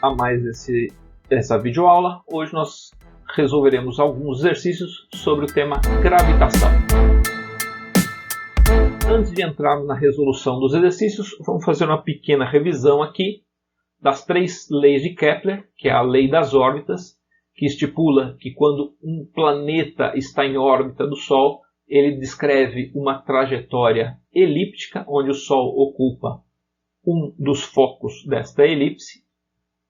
a mais essa videoaula. Hoje nós resolveremos alguns exercícios sobre o tema gravitação. Antes de entrarmos na resolução dos exercícios, vamos fazer uma pequena revisão aqui das 3 leis de Kepler, que é a lei das órbitas, que estipula que quando um planeta está em órbita do Sol, ele descreve uma trajetória elíptica, onde o Sol ocupa um dos focos desta elipse.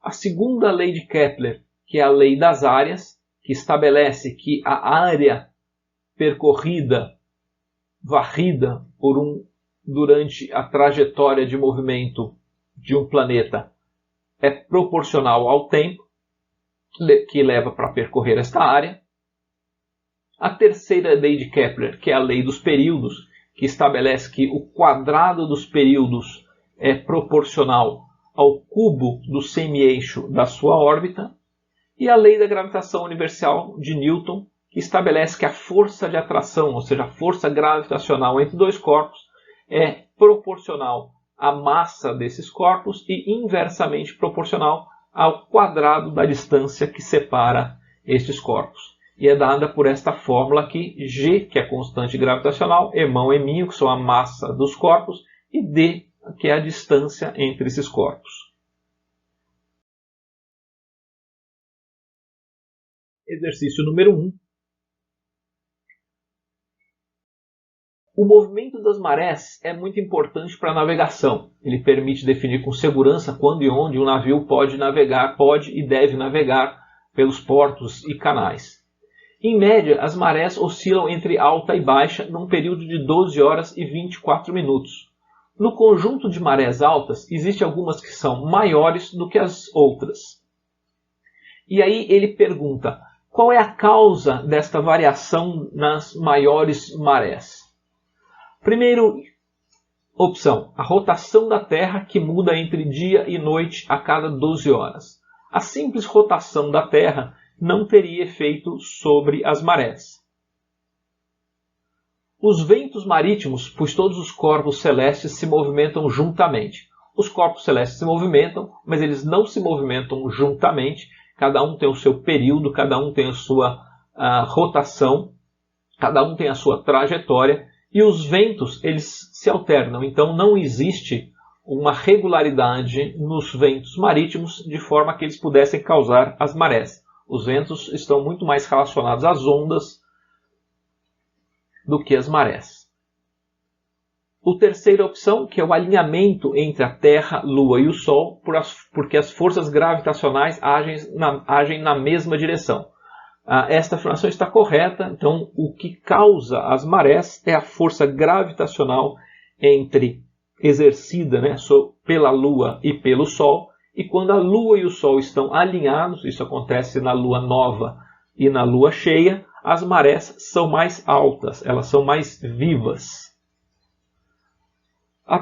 A segunda lei de Kepler, que é a lei das áreas, que estabelece que a área percorrida, varrida durante a trajetória de movimento de um planeta é proporcional ao tempo que leva para percorrer esta área. A terceira lei de Kepler, que é a lei dos períodos, que estabelece que o quadrado dos períodos é proporcional ao cubo do semi-eixo da sua órbita. E a lei da gravitação universal de Newton, que estabelece que a força de atração, ou seja, a força gravitacional entre dois corpos, é proporcional à massa desses corpos e inversamente proporcional ao quadrado da distância que separa estes corpos. E é dada por esta fórmula aqui, G, que é a constante gravitacional, Emão e μ, que são a massa dos corpos, e D, que é a distância entre esses corpos. Exercício número 1. O movimento das marés é muito importante para a navegação. Ele permite definir com segurança quando e onde um navio pode e deve navegar pelos portos e canais. Em média, as marés oscilam entre alta e baixa num período de 12 horas e 24 minutos. No conjunto de marés altas, existem algumas que são maiores do que as outras. E aí ele pergunta, qual é a causa desta variação nas maiores marés? Primeira opção, a rotação da Terra que muda entre dia e noite a cada 12 horas. A simples rotação da Terra não teria efeito sobre as marés. Os ventos marítimos, pois todos os corpos celestes se movimentam juntamente. Os corpos celestes se movimentam, mas eles não se movimentam juntamente. Cada um tem o seu período, cada um tem a sua rotação, cada um tem a sua trajetória. E os ventos, eles se alternam, então não existe uma regularidade nos ventos marítimos de forma que eles pudessem causar as marés. Os ventos estão muito mais relacionados às ondas do que às marés. A terceira opção, que é o alinhamento entre a Terra, Lua e o Sol, porque as forças gravitacionais agem na mesma direção. Esta afirmação está correta, então o que causa as marés é a força gravitacional exercida pela Lua e pelo Sol, e quando a Lua e o Sol estão alinhados, isso acontece na Lua nova e na Lua cheia, as marés são mais altas, elas são mais vivas. A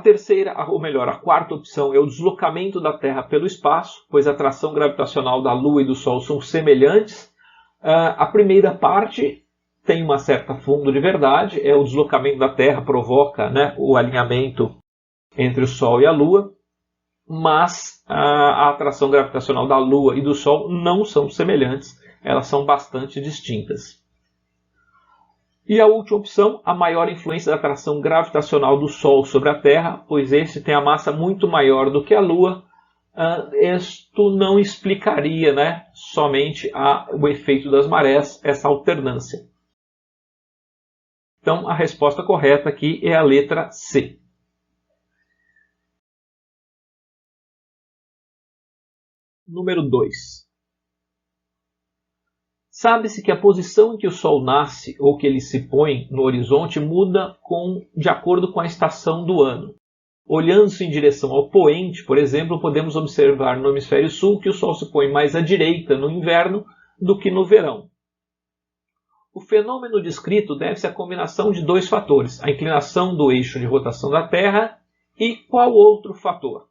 quarta opção é o deslocamento da Terra pelo espaço, pois a atração gravitacional da Lua e do Sol são semelhantes. A primeira parte tem uma certa fundo de verdade, o deslocamento da Terra provoca o alinhamento entre o Sol e a Lua, mas a atração gravitacional da Lua e do Sol não são semelhantes, elas são bastante distintas. E a última opção, a maior influência da atração gravitacional do Sol sobre a Terra, pois este tem a massa muito maior do que a Lua. Isto não explicaria somente o efeito das marés, essa alternância. Então, a resposta correta aqui é a letra C. Número 2. Sabe-se que a posição em que o Sol nasce ou que ele se põe no horizonte muda de acordo com a estação do ano. Olhando-se em direção ao poente, por exemplo, podemos observar no hemisfério sul que o Sol se põe mais à direita no inverno do que no verão. O fenômeno descrito deve-se à combinação de 2 fatores, a inclinação do eixo de rotação da Terra e qual outro fator?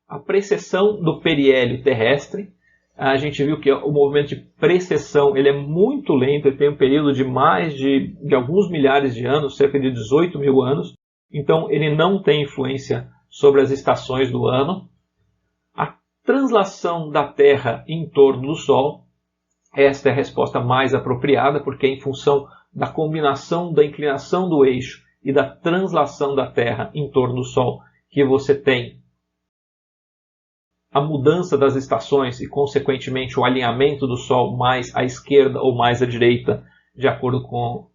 A precessão do periélio terrestre. A gente viu que o movimento de precessão ele é muito lento, ele tem um período de de alguns milhares de anos, cerca de 18 mil anos. Então ele não tem influência sobre as estações do ano. A translação da Terra em torno do Sol. Esta é a resposta mais apropriada, porque é em função da combinação da inclinação do eixo e da translação da Terra em torno do Sol que você tem a mudança das estações e, consequentemente, o alinhamento do Sol mais à esquerda ou mais à direita, de acordo com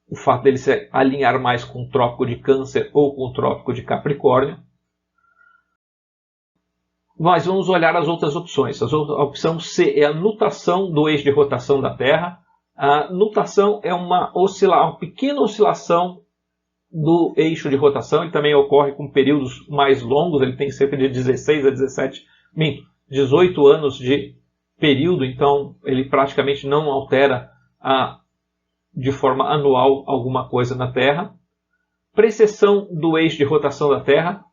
o fato dele se alinhar mais com o Trópico de Câncer ou com o Trópico de Capricórnio. Mas vamos olhar as outras opções. A opção C é a nutação do eixo de rotação da Terra. A nutação é uma pequena oscilação do eixo de rotação. Ele também ocorre com períodos mais longos. Ele tem cerca de 16 a 18 anos de período. Então ele praticamente não altera de forma anual alguma coisa na Terra. Precessão do eixo de rotação da Terra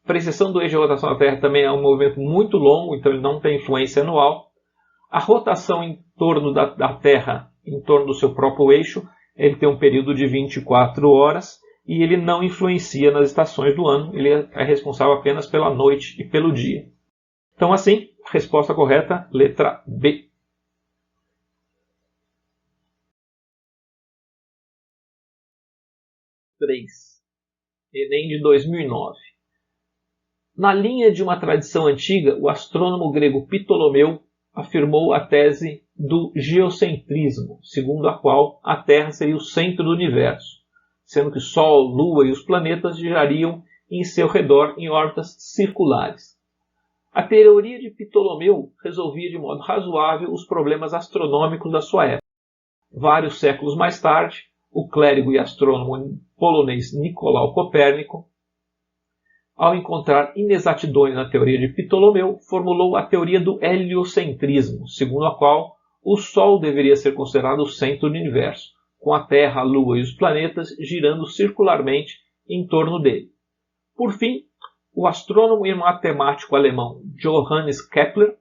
Precessão do eixo de rotação da Terra também é um movimento muito longo, então ele não tem influência anual. A rotação em torno da Terra, em torno do seu próprio eixo, ele tem um período de 24 horas e ele não influencia nas estações do ano, ele é responsável apenas pela noite e pelo dia. Então assim, resposta correta, letra B. Enem de 2009. Na linha de uma tradição antiga, o astrônomo grego Ptolomeu afirmou a tese do geocentrismo, segundo a qual a Terra seria o centro do universo, sendo que Sol, Lua e os planetas girariam em seu redor em órbitas circulares. A teoria de Ptolomeu resolvia de modo razoável os problemas astronômicos da sua época. Vários séculos mais tarde, o clérigo e astrônomo polonês Nicolau Copérnico, ao encontrar inexatidões na teoria de Ptolomeu, formulou a teoria do heliocentrismo, segundo a qual o Sol deveria ser considerado o centro do universo, com a Terra, a Lua e os planetas girando circularmente em torno dele. Por fim, o astrônomo e matemático alemão Johannes Kepler,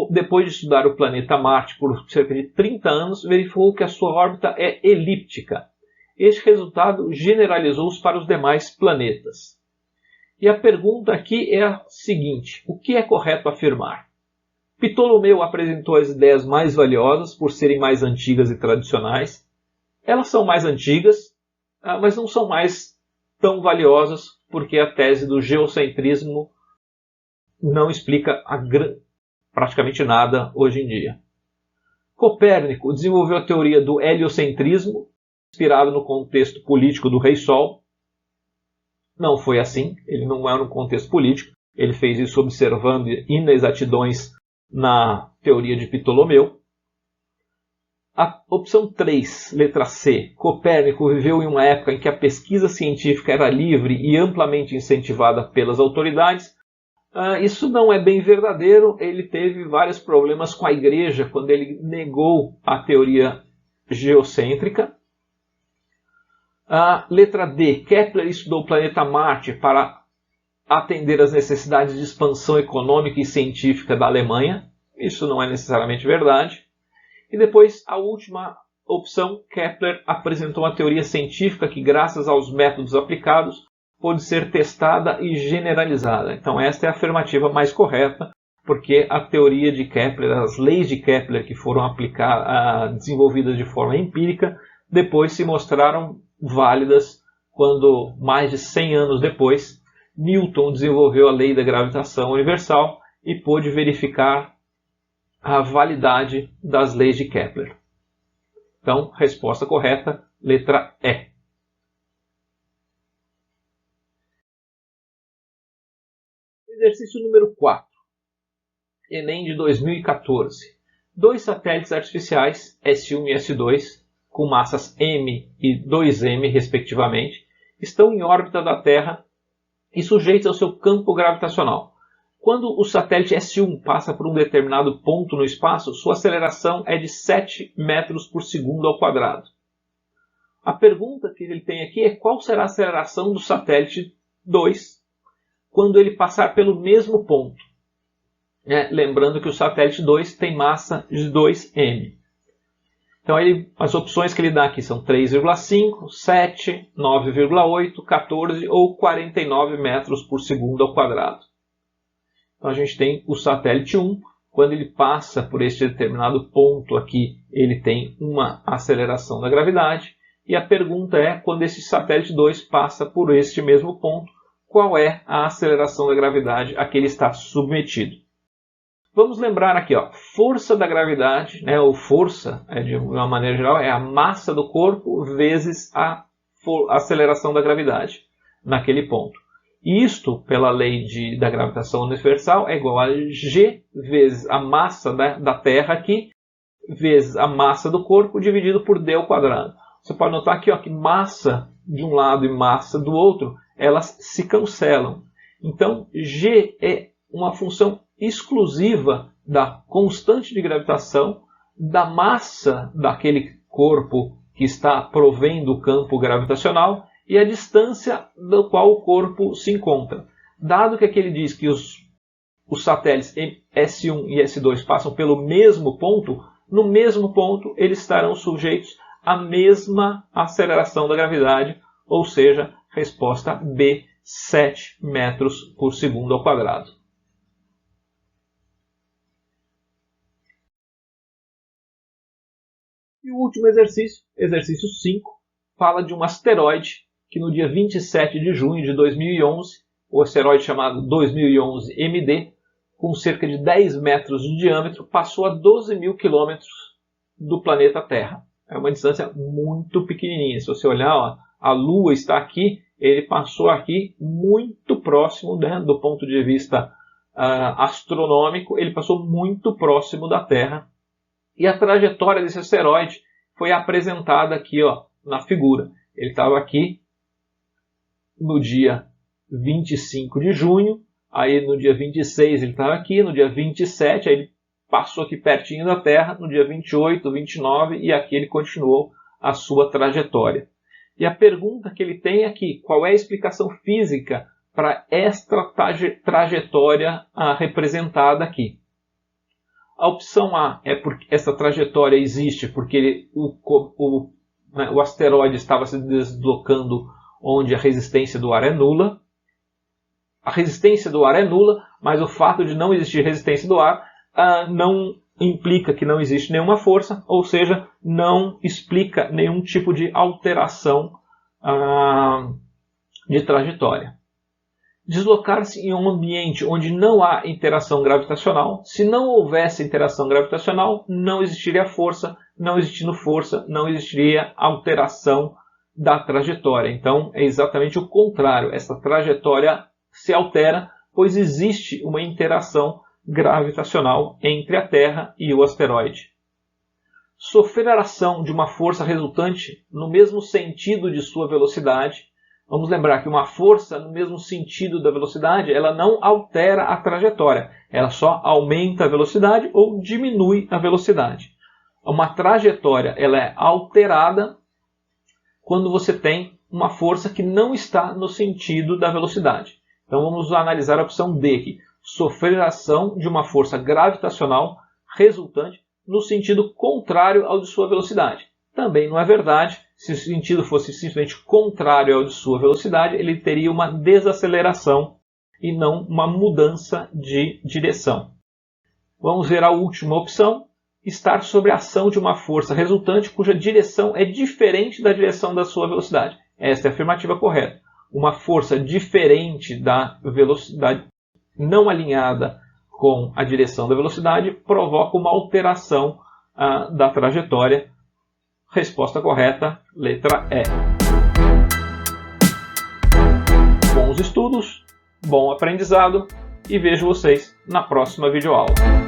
depois de estudar o planeta Marte por cerca de 30 anos, verificou que a sua órbita é elíptica. Este resultado generalizou-se para os demais planetas. E a pergunta aqui é a seguinte: o que é correto afirmar? Ptolomeu apresentou as ideias mais valiosas por serem mais antigas e tradicionais. Elas são mais antigas, mas não são mais tão valiosas porque a tese do geocentrismo não explica praticamente nada hoje em dia. Copérnico desenvolveu a teoria do heliocentrismo, inspirado no contexto político do Rei Sol. Não foi assim, ele não é no contexto político, ele fez isso observando inexatidões na teoria de Ptolomeu. A opção 3, letra C, Copérnico viveu em uma época em que a pesquisa científica era livre e amplamente incentivada pelas autoridades. Isso não é bem verdadeiro, ele teve vários problemas com a igreja quando ele negou a teoria geocêntrica. A letra D, Kepler estudou o planeta Marte para atender às necessidades de expansão econômica e científica da Alemanha. Isso não é necessariamente verdade. E depois, a última opção, Kepler apresentou uma teoria científica que, graças aos métodos aplicados, pôde ser testada e generalizada. Então esta é a afirmativa mais correta, porque a teoria de Kepler, as leis de Kepler que foram desenvolvidas de forma empírica, depois se mostraram válidas quando, mais de 100 anos depois, Newton desenvolveu a lei da gravitação universal e pôde verificar a validade das leis de Kepler. Então, resposta correta, letra E. Exercício número 4. Enem de 2014. Dois satélites artificiais, S1 e S2, com massas m e 2m, respectivamente, estão em órbita da Terra e sujeitos ao seu campo gravitacional. Quando o satélite S1 passa por um determinado ponto no espaço, sua aceleração é de 7 metros por segundo ao quadrado. A pergunta que ele tem aqui é qual será a aceleração do satélite 2 quando ele passar pelo mesmo ponto. Lembrando que o satélite 2 tem massa de 2m. Então as opções que ele dá aqui são 3,5, 7, 9,8, 14 ou 49 metros por segundo ao quadrado. Então a gente tem o satélite 1, quando ele passa por este determinado ponto aqui, ele tem uma aceleração da gravidade. E a pergunta é, quando esse satélite 2 passa por este mesmo ponto, qual é a aceleração da gravidade a que ele está submetido? Vamos lembrar aqui, ó, força da gravidade, né, ou força, de uma maneira geral, é a massa do corpo vezes a aceleração da gravidade naquele ponto. Isto, pela lei da gravitação universal, é igual a G vezes a massa da Terra aqui, vezes a massa do corpo, dividido por d ao quadrado. Você pode notar aqui, ó, que massa de um lado e massa do outro, elas se cancelam. Então, G é uma função exclusiva da constante de gravitação, da massa daquele corpo que está provendo o campo gravitacional e a distância do qual o corpo se encontra. Dado que aqui ele diz que os satélites S1 e S2 passam pelo mesmo ponto, no mesmo ponto eles estarão sujeitos à mesma aceleração da gravidade, ou seja, resposta B, 7 metros por segundo ao quadrado. E o último exercício, exercício 5, fala de um asteroide que no dia 27 de junho de 2011, o asteroide chamado 2011 MD, com cerca de 10 metros de diâmetro, passou a 12 mil quilômetros do planeta Terra. É uma distância muito pequenininha. Se você olhar, ó, a Lua está aqui, ele passou aqui muito próximo, né, do ponto de vista astronômico, ele passou muito próximo da Terra. E a trajetória desse asteroide foi apresentada aqui, ó, na figura. Ele estava aqui no dia 25 de junho, aí no dia 26 ele estava aqui, no dia 27 aí ele passou aqui pertinho da Terra, no dia 28, 29 e aqui ele continuou a sua trajetória. E a pergunta que ele tem aqui, qual é a explicação física para esta trajetória representada aqui? A opção A é porque essa trajetória existe porque o asteroide estava se deslocando onde a resistência do ar é nula. A resistência do ar é nula, mas o fato de não existir resistência do ar não implica que não existe nenhuma força, ou seja, não explica nenhum tipo de alteração de trajetória. Deslocar-se em um ambiente onde não há interação gravitacional. Se não houvesse interação gravitacional, não existiria força. Não existindo força, não existiria alteração da trajetória. Então, é exatamente o contrário. Essa trajetória se altera, pois existe uma interação gravitacional entre a Terra e o asteroide. Sofrer a ação de uma força resultante no mesmo sentido de sua velocidade. Vamos lembrar que uma força no mesmo sentido da velocidade, ela não altera a trajetória, ela só aumenta a velocidade ou diminui a velocidade. Uma trajetória ela é alterada quando você tem uma força que não está no sentido da velocidade. Então vamos analisar a opção D aqui. Sofrer a ação de uma força gravitacional resultante no sentido contrário ao de sua velocidade. Também não é verdade. Se o sentido fosse simplesmente contrário ao de sua velocidade, ele teria uma desaceleração e não uma mudança de direção. Vamos ver a última opção. Estar sob a ação de uma força resultante cuja direção é diferente da direção da sua velocidade. Esta é a afirmativa correta. Uma força diferente da velocidade, não alinhada com a direção da velocidade, provoca uma alteração da trajetória. Resposta correta, letra E. Bons estudos, bom aprendizado e vejo vocês na próxima videoaula.